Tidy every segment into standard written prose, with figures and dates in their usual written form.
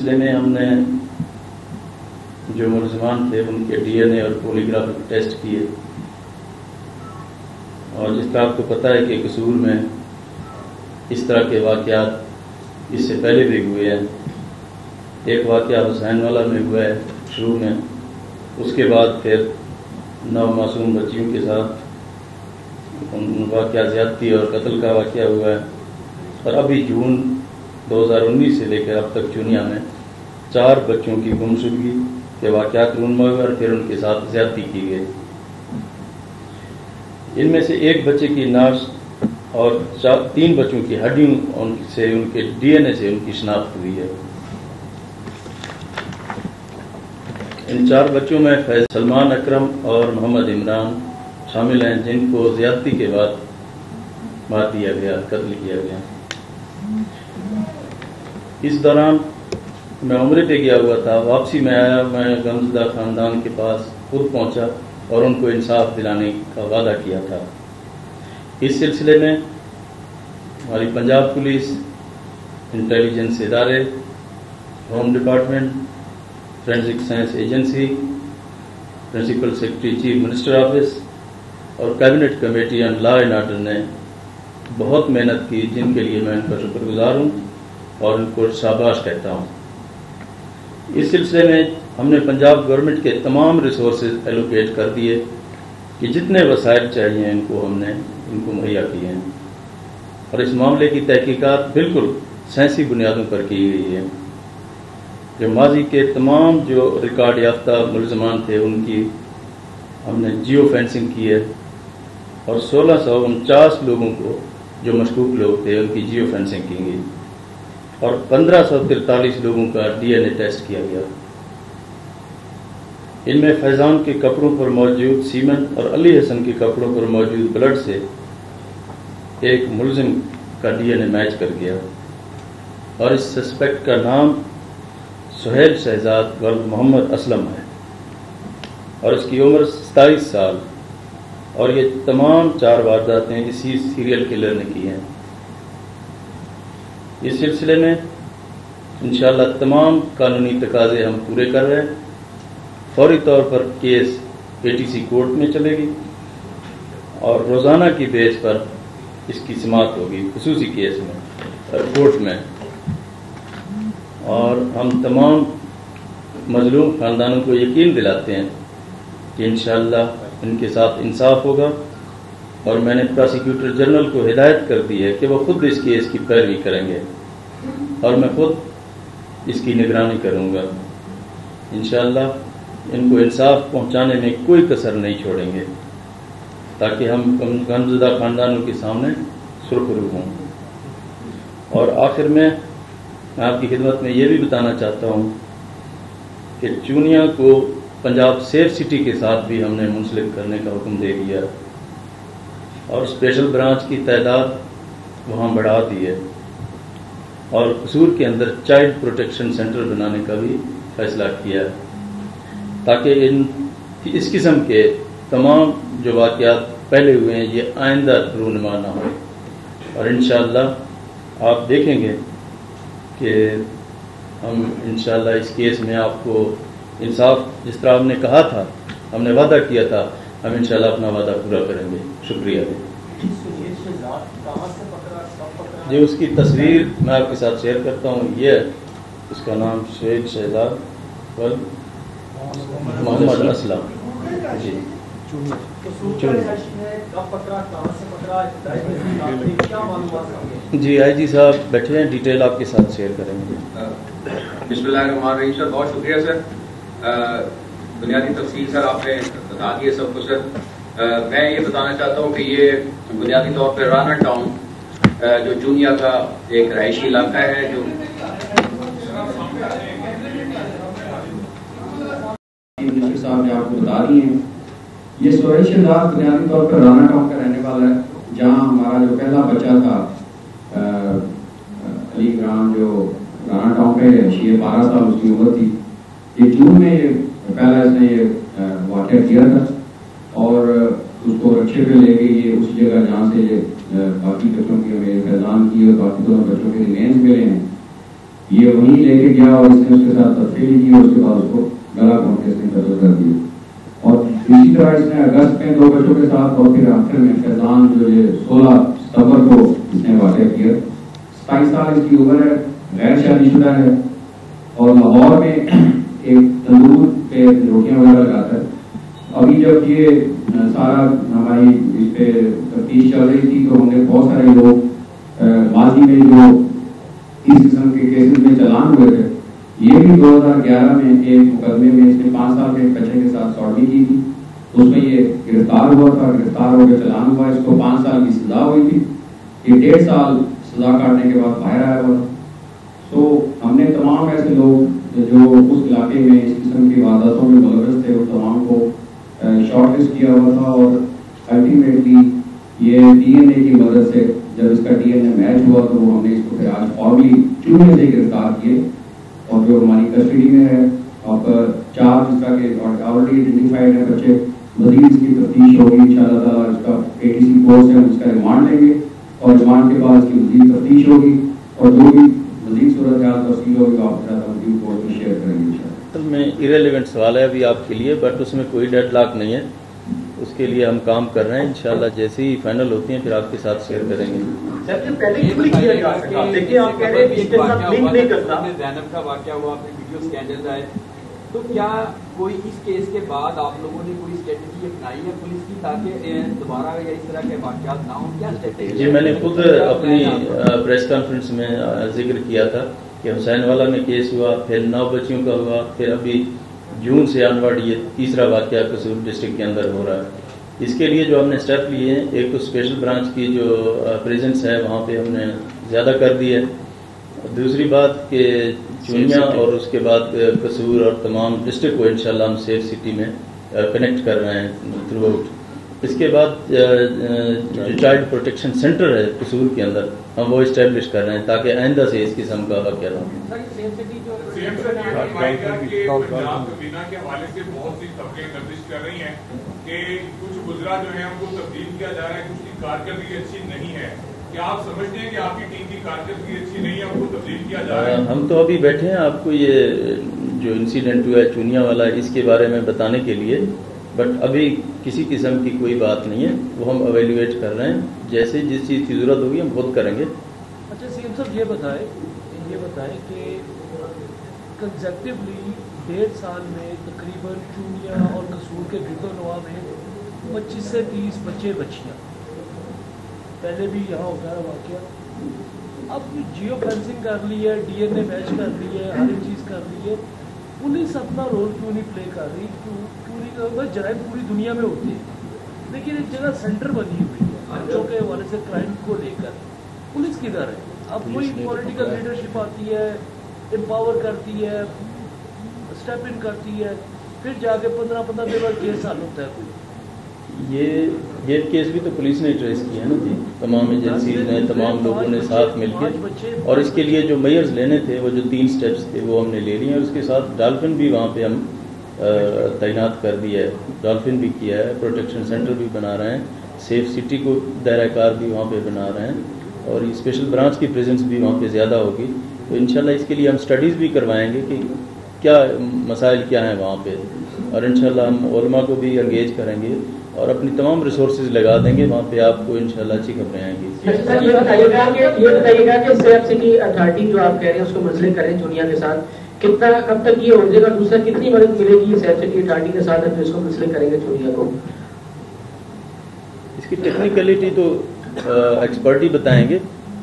سلسلے میں ہم نے جو ملزمان تھے ان کے ڈی این اے اور پولیگراف ٹیسٹ کیے، اور جس طرح آپ کو پتہ ہے کہ قصور میں اس طرح کے واقعات اس سے پہلے بھی ہوئے ہیں۔ ایک واقعہ حسین والا میں ہوا ہے شروع میں، اس کے بعد پھر 9 معصوم بچیوں کے ساتھ واقعہ زیادتی اور قتل کا واقعہ ہوا ہے، اور ابھی جون 2019 سے لے کر اب تک چونیا میں 4 بچوں کی گمشدگی کے واقعات رونما ہوئے اور پھر ان کے ساتھ زیادتی کی گئی۔ ان میں سے ایک بچے کی ناش اور 3 بچوں کی ہڈیوں سے ان کے ڈی این اے سے ان کی شناخت ہوئی ہے۔ ان 4 بچوں میں فیض سلمان اکرم اور محمد عمران شامل ہیں، جن کو زیادتی کے بعد مار دیا گیا، قتل کیا گیا۔ اس دوران میں عمرے پہ گیا ہوا تھا، واپسی میں آیا، میں غمزدہ خاندان کے پاس خود پہنچا اور ان کو انصاف دلانے کا وعدہ کیا تھا۔ اس سلسلے میں ہماری پنجاب پولیس، انٹیلیجنس ادارے، home department, forensic science agency, principal secretary chief minister office اور cabinet committee on law and order نے بہت محنت کی، جن کے لیے میں ان کا شکر گزار ہوں اور ان کو شاباش کہتا ہوں۔ اس سلسلے میں ہم نے پنجاب گورنمنٹ کے تمام ریسورسز ایلوکیٹ کر دیے کہ جتنے وسائل چاہیے ان کو مہیا کیے ہیں، اور اس معاملے کی تحقیقات بالکل سائنسی بنیادوں پر کی گئی ہے۔ جو ماضی کے تمام جو ریکارڈ یافتہ ملزمان تھے ان کی ہم نے جیو فینسنگ کی ہے، اور 1649 لوگوں کو جو مشکوک لوگ تھے ان کی جیو فینسنگ کی گئی، اور 1543 لوگوں کا ڈی این اے ٹیسٹ کیا گیا۔ ان میں فیضان کے کپڑوں پر موجود سیمن اور علی حسن کے کپڑوں پر موجود بلڈ سے ایک ملزم کا ڈی این اے میچ کر گیا، اور اس سسپیکٹ کا نام سہیل شہزاد ولد محمد اسلم ہے، اور اس کی عمر 27 سال، اور یہ تمام 4 وارداتیں اسی سیریل کلر نے کی ہیں۔ اس سلسلے میں انشاءاللہ تمام قانونی تقاضے ہم پورے کر رہے ہیں۔ فوری طور پر کیس ATC کورٹ میں چلے گی، اور روزانہ کی بیس پر اس کی سماعت ہوگی خصوصی کیس میں کورٹ میں، اور ہم تمام مظلوم خاندانوں کو یقین دلاتے ہیں کہ انشاءاللہ ان کے ساتھ انصاف ہوگا، اور میں نے پراسیکیوٹر جنرل کو ہدایت کر دی ہے کہ وہ خود اس کیس کی پیروی کریں گے، اور میں خود اس کی نگرانی کروں گا۔ انشاءاللہ ان کو انصاف پہنچانے میں کوئی کسر نہیں چھوڑیں گے، تاکہ ہم غمزدہ خاندانوں کے سامنے سرخرو ہوں۔ اور آخر میں آپ کی خدمت میں یہ بھی بتانا چاہتا ہوں کہ چونیا کو پنجاب سیف سٹی کے ساتھ بھی ہم نے منسلک کرنے کا حکم دے دیا، اور اسپیشل برانچ کی تعداد وہاں بڑھا دی ہے، اور قصور کے اندر چائلڈ پروٹیکشن سینٹر بنانے کا بھی فیصلہ کیا ہے، تاکہ اس قسم کے تمام جو واقعات پہلے ہوئے ہیں یہ آئندہ رونما نہ ہو۔ اور انشاءاللہ آپ دیکھیں گے کہ ہم انشاءاللہ اس کیس میں آپ کو انصاف، جس طرح ہم نے کہا تھا، ہم نے وعدہ کیا تھا، ہم انشاءاللہ اپنا وعدہ پورا کریں گے۔ شکریہ جی۔ اس کی تصویر میں آپ کے ساتھ شیئر کرتا ہوں، یہ اس کا نام سہیل شہزاد ولد محمد اسلم جی۔ جی آئی جی صاحب بیٹھے ہیں، ڈیٹیل آپ کے ساتھ شیئر کریں گے۔ بسم اللہ الرحمن الرحیم سر، بہت شکریہ سر، بنیادی تفصیل سر آپ نے بتا دی ہے سب کچھ سر۔ میں یہ بتانا چاہتا ہوں کہ یہ بنیادی طور پہ رانا ٹاؤن جو چونیا کا ایک رہائشی علاقہ ہے، جو صاحب نے آپ کو بتا دی ہیں، یہ سہیل شہزاد بنیادی طور پر رانا ٹاؤن کا رہنے والا ہے، جہاں ہمارا جو پہلا بچہ تھا علی گرام، جو رانا ٹاؤن کا رہائشی ہے، 12 سال اس کی عمر تھی۔ یہ جون میں پہلا اس نے یہ واقعہ کیا تھا، اور اس کو رکشے پہ لے کے یہ اس جگہ جہاں سے یہ باقی بچوں کی ہمیں فیضان کی اور باقی دونوں بچوں کے ریمینز ملے ہیں، یہ وہیں لے کے گیا اور اس نے اس کے ساتھ تفصیلی کی اور اس کے بعد اس کو گلا گھونٹ کے اس نے قتل کر دیا. اور اسی طرح اس نے اگست میں 2 بچوں کے ساتھ اور پھر آخر میں فیضان جو یہ 16 ستمبر کو اس نے واقعہ کیا. 27 سال اس کی عمر ہے, غیر شادی شدہ ہے اور لاہور میں ایک تندور پہ روٹیاں وغیرہ لگاتا ہے. ابھی جب یہ سارا ہماری اس پہ تفتیش چل رہی تھی تو ہم نے بہت سارے لوگ ماضی میں جو اس قسم کے کیسز میں چلان ہوئے تھے, یہ بھی 2011 میں ایک مقدمے میں اس نے 5 سال کے بچے کے ساتھ سوٹی کی تھی. اس میں یہ گرفتار ہوا تھا, گرفتار ہو کے چلان ہوا, اس کو 5 سال کی سزا ہوئی تھی. یہ 1.5 سال سزا کاٹنے کے بعد باہر آیا ہوا تھا. تو ہم نے تمام ایسے لوگ جو اس علاقے میں اس قسم کی وارداتوں میں ملوث تھے, وہ تمام کو شارٹ لسٹ کیا ہوا تھا اور الٹیمیٹلی یہ DNA کی مدد سے جب اس کا DNA میچ ہوا تو ہم نے اس کو پھر آج فارملی چونے سے گرفتار کیے اور جو ہماری کسٹڈی میں ہے. اب 4 جس کا کہ آلریڈی آئیڈینٹیفائڈ ہے بچے, مزید اس کی تفتیش ہوگی انشاءاللہ تعالیٰ. اس کا ATC کورس ہے, اس کا ریمانڈ لیں گے اور ریمانڈ کے بعد اس کی مزید تفتیش ہوگی اور جو بھی مزید صورتحال تفصیل ہوگی وہ آپ کے ساتھ ہم کورس میں شیئر کریں گے انشاءاللہ. اصل میں ایریلیونٹ سوال ہے ابھی آپ کے لیے, بٹ اس میں کوئی ڈیڈ لاک نہیں ہے. اس کے لیے ہم کام کر رہے ہیں, انشاءاللہ جیسے ہی فائنل ہوتی ہیں پھر آپ کے ساتھ شیئر کریں گے. زینب کا واقعہ ہوا, آپ نے ویڈیو اسکینڈل آئے, تو کیا کوئی اس کیس کے بعد آپ لوگوں نے کوئی اسٹریٹجی اپنائی ہے پولیس کی تاکہ دوبارہ یا اس طرح کے واقعات نہ ہوں؟ کیا اسٹریٹجی؟ جی, میں نے خود اپنی پریس کانفرنس میں ذکر کیا تھا کہ حسین والا میں کیس ہوا, پھر 9 بچیوں کا ہوا, پھر ابھی جون سے آنورڈ یہ تیسرا واقعہ قصور ڈسٹرکٹ کے اندر ہو رہا ہے. اس کے لیے جو ہم نے اسٹیپ لیے ہیں, ایک تو اسپیشل برانچ کی جو پریزنس ہے وہاں پہ ہم نے زیادہ کر دی ہے. دوسری بات کہ چونیا اور اس کے بعد قصور اور تمام ڈسٹرکٹ کو انشاءاللہ ہم سیف سٹی میں کنیکٹ کر رہے ہیں تھرو آؤٹ. اس کے بعد جو چائلڈ پروٹیکشن سینٹر ہے قصور کے اندر ہم وہ اسٹیبلش کر رہے ہیں تاکہ آئندہ سے اس قسم کا واقعہ نہ ہو. کہ کچھ گزرا جو ہے ان کو تبدیل کیا جا رہا ہے, کچھ کی کارکردگی اچھی نہیں ہے. کیا آپ سمجھتے ہیں کہ آپ کی ٹیم کی کارکردگی اچھی نہیں ہے, ان کو تبدیل کیا جا رہا ہے؟ ہم تو ابھی بیٹھے ہیں آپ کو یہ جو انسیڈنٹ ہوا ہے چونیا والا اس کے بارے میں بتانے کے لیے, بٹ ابھی کسی قسم کی کوئی بات نہیں ہے. وہ ہم ایویلویٹ کر رہے ہیں, جیسے جس چیز کی ضرورت ہوگی ہم خود کریں گے. اچھا CM صاحب یہ بتائیں کہ کنزیکٹیولی 1.5 سال میں تقریباً چونیا اور قصور کے گرد و نواح میں 25 سے 30 بچے بچیاں, پہلے بھی یہاں ہوتا ہے واقعہ. اب جیو فینسنگ کر لی ہے, DNA میچ کر لی ہے, ہر ایک چیز کر لی ہے, پولیس اپنا رول کیوں نہیں پلے کر رہی؟ کیوں نہیں؟ بس جرائم پوری دنیا میں ہوتے ہیں, لیکن ایک جگہ سینٹر بنی ہوئی ہے بچوں کے حوالے سے کرائم کو لے کر. پولیس کدھر ہے؟ اب کوئی پولیٹیکل لیڈرشپ آتی ہے, امپاور کرتی ہے, اسٹیپ ان کرتی ہے, پھر جا کے 15 دن بعد کیس حل ہوتا ہے. کوئی یہ کیس بھی تو پولیس نے ٹریس کیا ہے نا جی, تمام ایجنسیز نے, تمام لوگوں نے ساتھ مل کے, اور اس کے لیے جو میئرز لینے تھے وہ جو 3 سٹیپس تھے وہ ہم نے لے لیے. اور اس کے ساتھ ڈالفن بھی وہاں پہ ہم تعینات کر دیا ہے, ڈالفن بھی کیا ہے, پروٹیکشن سینٹر بھی بنا رہے ہیں, سیف سٹی کو دائرہ کار بھی وہاں پہ بنا رہے ہیں, اور اسپیشل برانچ کی پریزنس بھی وہاں پہ زیادہ ہوگی. تو انشاءاللہ اس کے لیے ہم سٹڈیز بھی کروائیں گے کہ کیا مسائل کیا ہیں وہاں پہ, اور انشاءاللہ ہم علماء کو بھی انگیج کریں گے اور اپنی تمام ریسورسز لگا دیں گے وہاں پہ. آپ کو انشاءاللہ اچھی خبریں آئیں گی. یہ بتائیے گا کہ سیف سٹی اتھارٹی جو آپ کہہ رہے ہیں اس کو منسلک کریں چونیا کے ساتھ, کتنا کب تک یہ ہو جائے گا؟ دوسرا کتنی مدد ملے گی سیف سٹی اتھارٹی کے ساتھ اس کو منسلک کریں گے چونیا کو؟ اس کی ٹیکنیکلٹی تو ایکسپرٹ ہی بتائیں گے,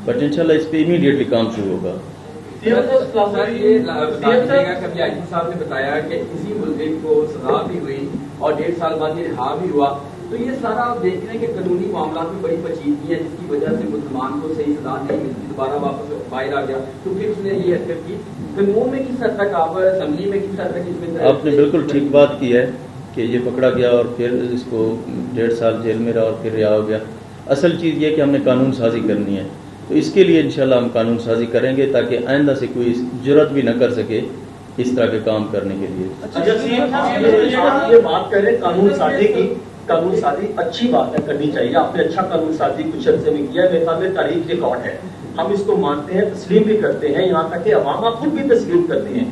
بٹ انشاءاللہ اس پہ امیڈیٹلی کام شروع ہوگا. سر یہ کبھی آئی جی صاحب نے بتایا کہ کسی ملزم کو سزا بھی ہوئی اور 1.5 سال بعد یہ رہا بھی ہوا, تو یہ سارا آپ دیکھ رہے ہیں کہ قانونی معاملات میں بڑی پیچیدگی ہے جس کی وجہ سے مسلمان کو صحیح سزا نہیں ملتی, دوبارہ واپس باہر آ گیا, تو پھر اس نے یہ حرکت کی. قانون میں کس حد تک آپ اسمبلی میں کس حد تک اس میں آپ نے بالکل ٹھیک بات کی ہے کہ یہ پکڑا گیا اور پھر اس کو 1.5 سال جیل میں رہا اور پھر رہا ہو گیا. اصل چیز یہ کہ ہم نے قانون سازی کرنی ہے, تو اس کے لیے انشاءاللہ ہم قانون سازی کریں گے تاکہ آئندہ سے کوئی جرأت بھی نہ کر سکے اس طرح کے کام کرنے کے لیے. یہ بات کر رہے ہیں قانون سازی کی, قانون سازی اچھی بات ہے، کرنی چاہیے، آپ نے اچھا قانون سازی کچھ عرصے میں کیا ہے، میرے خیال میں تاریخ ریکارڈ ہے، ہم اس کو مانتے ہیں، تسلیم بھی کرتے ہیں، یہاں تک کہ عوام خود بھی تسلیم کرتے ہیں،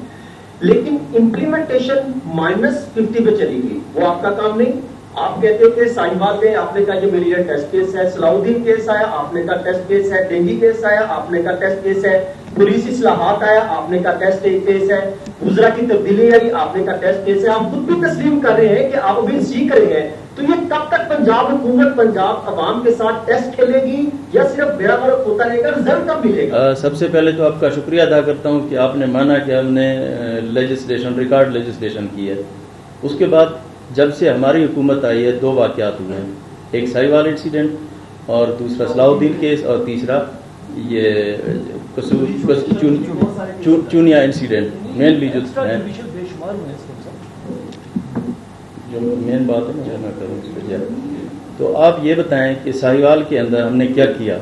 لیکن امپلیمنٹیشن -50 پہ چلی گئی، وہ آپ کا کام نہیں. آپ کہتے تھے ساہیوال میں، آپ نے کہا یہ میری ٹیسٹ کیس ہے، صلاح الدین کیس آیا، آپ نے کہا ٹیسٹ کیس ہے، ڈینگی کیس آیا، آپ نے کہا ٹیسٹ کیس ہے، پولیس اصلاحات آیا، آپ نے کہا ٹیسٹ کیس ہے، وزرا کی تبدیلی آئی، آپ نے کہا ٹیسٹ کیس ہے. ہم خود بھی تسلیم کر رہے ہیں کہ آپ ابھی سیکھ رہے ہیں، تو یہ کب تک پنجاب حکومت پنجاب عوام کے ساتھ ٹیسٹ کھیلے گی یا صرف بیڑا غرق ہوتا رہے گا؟ رزلٹ کب ملے گا؟ سب سے پہلے تو آپ کا شکریہ ادا کرتا ہوں کہ آپ نے مانا کہ ہم نے لیجسلیشن ریکارڈ لیجسلیشن کی ہے. اس کے بعد جب سے ہماری حکومت آئی ہے 2 واقعات ہوئے ہیں، ایک ساہیوال انسیڈنٹ اور دوسرا صلاح الدین کیس اور تیسرا یہ چونیا انسیڈنٹ. مینلی جو مین بات ہے نا میں کروں اس پہ. تو آپ یہ بتائیں کہ ساہیوال کے اندر ہم نے کیا کیا؟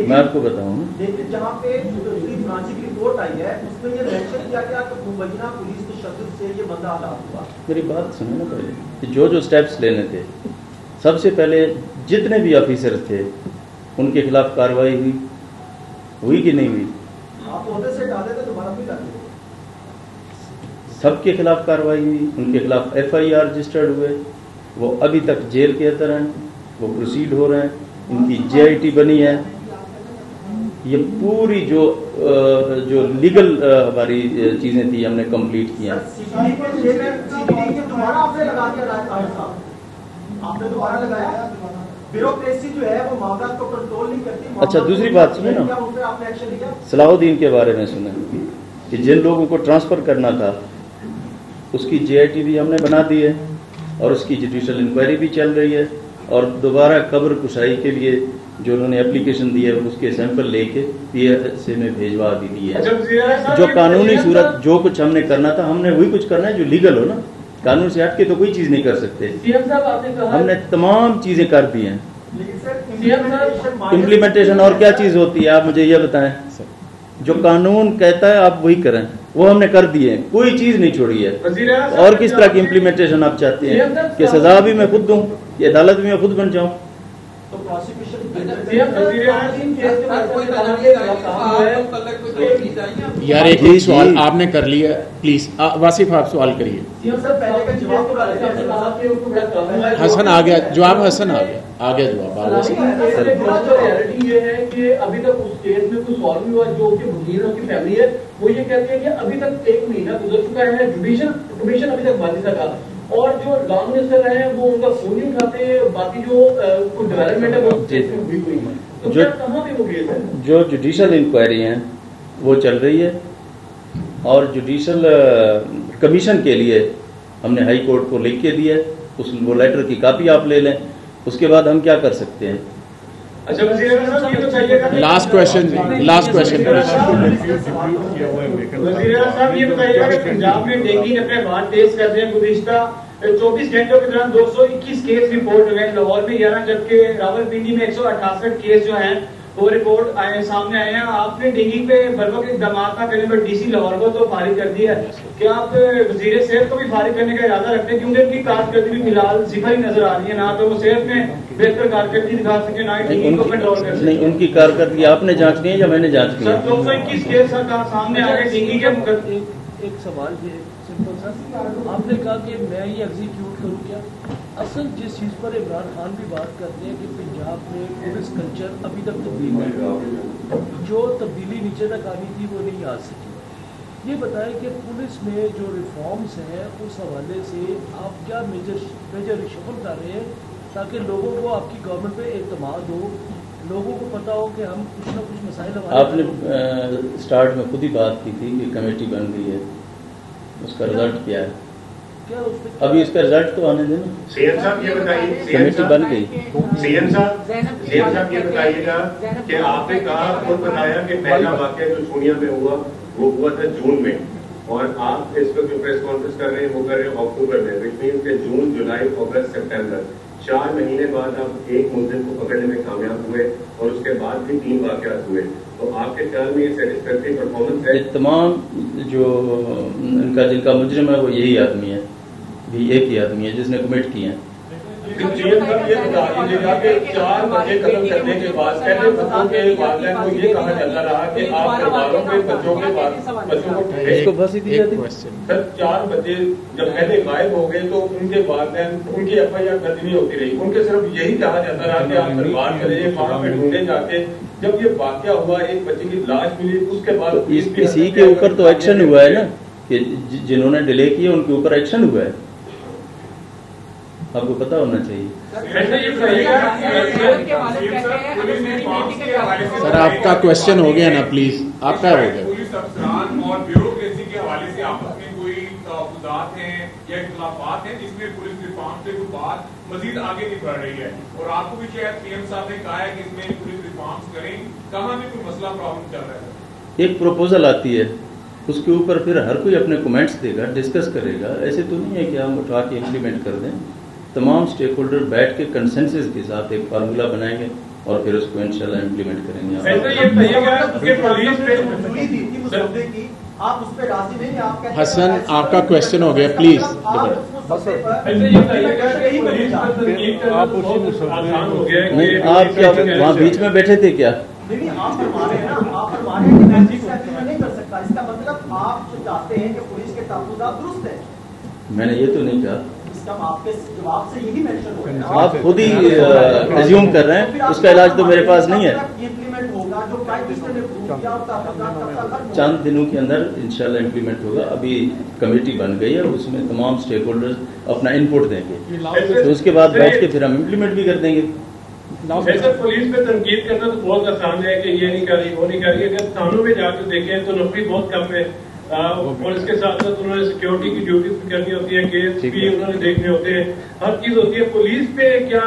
میں آپ کو بتاؤں، لیکن جہاں پہ دوسری فرانسک رپورٹ آئی ہے اس میں یہ مینشن کیا گیا کہ مبینہ پولیس تشدد سے یہ بندہ ہلاک ہوا. میری بات سنیں نا پہلے کہ جو سٹیپس لینے تھے، سب سے پہلے جتنے بھی آفیسر تھے ان کے خلاف کارروائی ہوئی کہ نہیں ہوئی؟ آپ عہدے سے ڈالے تھے دوبارہ بھی ڈالے، سب کے خلاف کارروائی ہوئی، ان کے خلاف FIR رجسٹرڈ ہوئے، وہ ابھی تک جیل کے اندر ہیں، وہ پروسیڈ ہو رہے ہیں، ان کی JIT بنی ہے. یہ پوری جو لیگل ہماری چیزیں تھیں ہم نے کمپلیٹ کی ہیں. اچھا دوسری بات سنیں نا، صلاح الدین کے بارے میں سنیں کہ جن لوگوں کو ٹرانسفر کرنا تھا اس کی JIT بھی ہم نے بنا دی ہے اور اس کی جوڈیشل انکوائری بھی چل رہی ہے، اور دوبارہ قبر کشائی کے لیے جو انہوں نے اپلیکیشن دی ہے اس کے سیمپل لے کے PSA میں بھیجوا بھی دی ہے. جو قانونی صورت جو کچھ ہم نے کرنا تھا ہم نے وہی کچھ کرنا ہے جو لیگل ہو نا، قانون سے ہٹ کے تو کوئی چیز نہیں کر سکتے. ہم نے تمام چیزیں کر دی ہیں. امپلیمنٹیشن اور کیا چیز ہوتی ہے آپ مجھے یہ بتائیں. جو قانون کہتا ہے آپ وہی کریں، وہ ہم نے کر دیے ہیں، کوئی چیز نہیں چھوڑی ہے. اور کس طرح کی امپلیمنٹیشن آپ چاہتے ہیں کہ سزا بھی میں خود دوں، یہ عدالت بھی میں خود بن جاؤں؟ یار ایک سوال آپ نے کر لیا، پلیز واصف آپ سوال کریے. حسن آ گیا جواب، حسن آ گیا جواب. یہ ہے کہ ابھی تک اس کیس میں کوئی سالو نہیں ہوا. جو کہ مدیر اور کی فیملی ہے وہ یہ کہتے ہیں کہ ابھی تک 1 مہینہ گزر چکا ہے، جوڈیشل کمیشن ابھی تک بند تھا، اور جو لا منسٹر رہے ہیں وہ ان کا فون نہیں اٹھاتے. باقی جو کوئی ڈیولپمنٹ ہے وہ ہوئی ہوئی ہے، تو کہاں پہ وہ کیس ہے؟ جو جوڈیشل انکوائری ہیں وہ چل رہی ہے، اور جوڈیشل کمیشن کے لیے ہم نے ہائی کورٹ کو لکھ کے دیا ہے. وہ لیٹر کی کاپی آپ لے لیں، اس کے بعد ہم کیا کر سکتے ہیں. لاسٹ کوشچن وزیر صاحب یہ بتائیے گا کہ پنجاب میں ڈینگی نے اپنے بات تیز کر دیا. گزشتہ 24 گھنٹوں کے دوران 221 کیس رپورٹ ہوئے ہیں لاہور میں 11، جبکہ راولپنڈی میں 168 کیس جو ہیں وہ رپورٹ سامنے آئے ہیں. آپ نے ڈینگی پہ بروقت اقدامات نہ کرنے پر DC لاہور کو تو فارغ کر دیا ہے. کیا آپ وزیر صحت کو بھی فارغ کرنے کا ارادہ رکھتے ہیں؟ کیونکہ ان کی کارکردگی فی الحال صفر ہی نظر آ رہی ہے، نہ تو وہ صحت میں بہتر کارکردگی دکھا سکے نہ ہی ڈینگی کو کنٹرول کر سکے. نہیں، ان کی کارکردگی آپ نے جانچنی ہے یا میں نے جانچنی ہے؟ 221 کیس سامنے آ گئے ڈینگی کے. ایک سوال یہ سمپل سا، آپ نے کہا کہ میں یہ ایگزیکیوٹ کروں کیا؟ اصل جس چیز پر عمران خان بھی بات کرتے ہیں کہ پنجاب میں پولیس کلچر ابھی تک تبدیل نہیں، جو تبدیلی نیچے تک آنی تھی وہ نہیں آ سکی. یہ بتائیں کہ پولیس میں جو ریفارمز ہیں اس حوالے سے آپ کیا میجر ریشفل کر رہے ہیں تاکہ لوگوں کو آپ کی گورنمنٹ پہ اعتماد ہو، لوگوں کو پتا ہو کہ ہم کچھ نہ کچھ مسائل. آپ نے اسٹارٹ میں خود ہی بات کی تھی کہ کمیٹی بن گئی ہے، اس کا رزلٹ کیا ہے؟ ابھی اس کا رزلٹ تو آنے دینا. سیئن صاحب یہ بتائیے، کمیٹی بن گئی. سیئن صاحب یہ بتائیے گا کہ آپ نے کہا خود بتایا کہ پہلا واقعہ جو چونیا میں ہوا وہ ہوا تھا جون میں، اور آپ اس وقت جو پریس کانفرنس کر رہے ہیں وہ کر رہے ہیں اکتوبر میں، وچ مینس کہ جون، جولائی، اگست، سپٹمبر 4 مہینے بعد آپ ایک ملزم کو پکڑنے میں کامیاب ہوئے اور اس کے بعد بھی 3 واقعات ہوئے، تو آپ کے خیال میں یہ سیٹسفیکٹری پرفارمنس ہے؟ تمام جو ان کا جن کا مجرم ہے وہ یہی آدمی ہے، بھی ایک ہی آدمی ہے جس نے کمٹ کیے ہیں۔ یہ بتا دیجیے گا کہ 4 بچے قتل کرنے کے بعد پہلے بچوں کے والدین کو یہ کہا جاتا رہا کہ آپ پریواروں کے بچوں کو اس کو پھانسی دی جاتی۔ سر 4 بچے جب پہلے غائب ہو گئے تو ان کے والدین ان کی FIR درج نہیں ہوتی رہی، ان کے صرف یہی کہا جاتا رہا کہ آپ پریوار کریں وہاں پہ ڈھونڈے جا کے۔ جب یہ واقعہ ہوا، ایک بچے کی لاش ملی، اس کے بعد اسی کے اوپر تو ایکشن ہوا ہے نا، کہ جنہوں نے ڈیلے کیا ان کے اوپر ایکشن ہوا ہے، آپ کو پتا ہونا چاہیے۔ سر آپ کا کوشچن ہو گیا نا، پلیز آپ کا ہو گیا۔ پولیس افسران اور بیوروکریسی کے حوالے سے آپس میں کوئی تحفظات ہیں یا اختلافات ہیں جس میں پولیس ریفارم سے کوئی بات مزید آگے نہیں بڑھ رہی ہے، اور آپ کو بھی شاید PM صاحب نے کہا ہے کہ اس میں پولیس ریفارمز کریں، کہاں بھی کوئی مسئلہ پرابلم چل رہا ہے؟ ایک پروپوزل آتی ہے، اس کے اوپر پھر ہر کوئی اپنے کومنٹس دے گا، ڈسکس کرے گا، ایسے تو نہیں ہے کہ ہم اٹھا کے امپلیمنٹ کر دیں۔ تمام اسٹیک ہولڈر بیٹھ کے کنسنسس کے ساتھ ایک فارمولا بنائیں گے اور پھر اس کو انشاءاللہ امپلیمنٹ کریں گے۔ حسن آپ کا کوشچن ہو گیا، پلیز۔ نہیں آپ کیا وہاں بیچ میں بیٹھے تھے کیا؟ آپ فرما رہے ہیں نا، آپ فرما رہے ہیں کہ نہیں کر سکتا، اس کا مطلب آپ جو چاہتے ہیں کہ پولیس کے تحفظات درست ہیں۔ میں نے یہ تو نہیں کہا، آپ کے جواب سے یہی مینشن ہو رہا ہے، آپ خود ہی ایزیوم کر رہے ہیں، اس کا علاج تو میرے پاس نہیں ہے۔ چند دنوں کے اندر انشاءاللہ امپلیمنٹ ہوگا، ابھی کمیٹی بن گئی ہے، اس میں تمام سٹیک ہولڈرز اپنا انپٹ دیں گے، تو اس کے بعد بیٹھ کے پھر ہم امپلیمنٹ بھی کر دیں گے۔ سر پولیس پہ تنقید کرنا تو بہت آسان ہے کہ یہ نہیں کر رہی وہ نہیں کر رہی، اگر تھانوں میں جا کے دیکھیں تو نفری بہت کم ہے، اور اس کے ساتھ ساتھ انہوں نے سیکیورٹی کی ڈیوٹیز بھی کرنی ہوتی ہے، کیس بھی انہوں نے دیکھنے ہوتے ہیں، ہر چیز ہوتی ہے۔ پولیس پہ کیا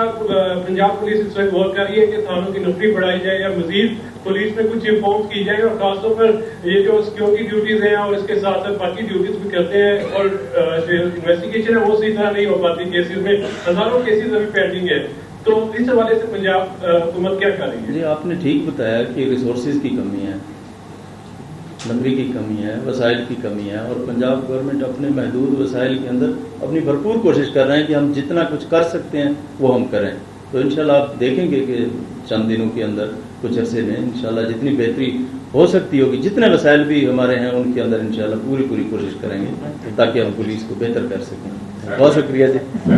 پنجاب پولیس اس وقت غور کر رہی ہے کہ تھانوں کی نفری بڑھائی جائے یا مزید پولیس میں کچھ ریفارم کی جائے، اور خاص طور پر یہ جو سیکیورٹی ڈیوٹیز ہیں اور اس کے ساتھ ساتھ باقی ڈیوٹیز بھی کرتے ہیں، اور جو انویسٹیگیشن ہے وہ صحیح طرح نہیں ہو پاتی کیسز میں، ہزاروں کیسز ابھی پینڈنگ ہے، تو اس حوالے سے پنجاب حکومت کیا کر رہی ہے؟ جی آپ نے ٹھیک بتایا کہ ریسورسز کی کمی ہے، نمبری کی کمی ہے، وسائل کی کمی ہے، اور پنجاب گورنمنٹ اپنے محدود وسائل کے اندر اپنی بھرپور کوشش کر رہے ہیں کہ ہم جتنا کچھ کر سکتے ہیں وہ ہم کریں۔ تو انشاءاللہ آپ دیکھیں گے کہ چند دنوں کے اندر کچھ عرصے میں انشاءاللہ جتنی بہتری ہو سکتی ہوگی، جتنے وسائل بھی ہمارے ہیں ان کے اندر انشاءاللہ پوری کوشش کریں گے تاکہ ہم پولیس کو بہتر کر سکیں۔ بہت شکریہ جی۔